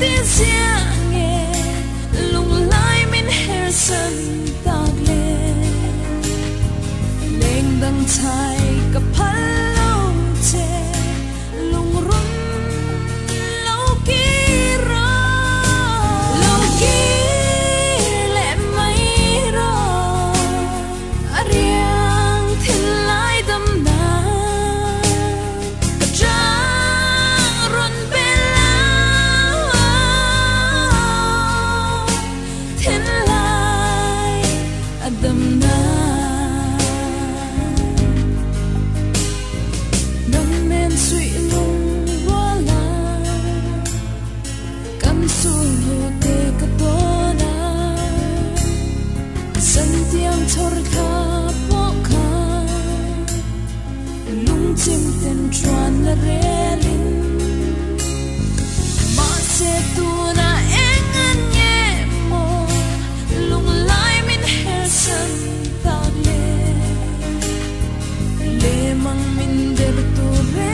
tin riêng nghe lung lai min her san tak le leng dang chai ka phal lo che lung run lo ki ra lo ki le mai ro ariang thil lai dam na ka jang run be la thil lai adam na sweet lung wala kam su lo te ka to na san tiang chor kha po kha lung chim ten chuan la re lin ma se tu na eng an ye mo lung lai min her san ta le mang min de tu re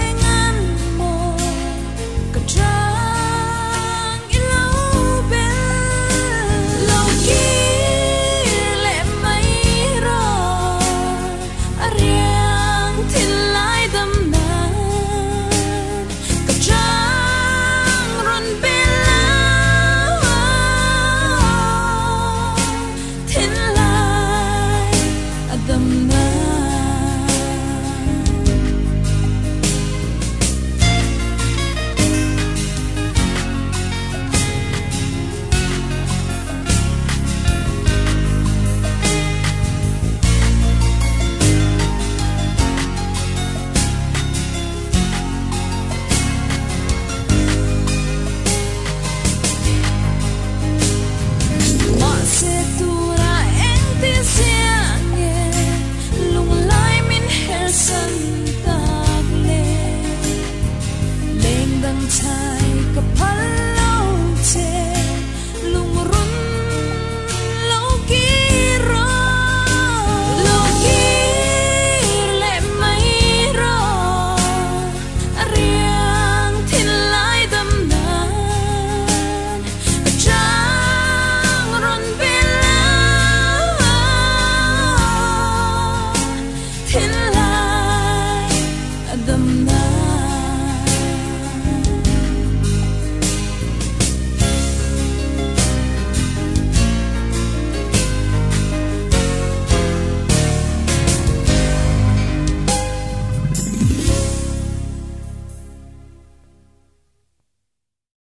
in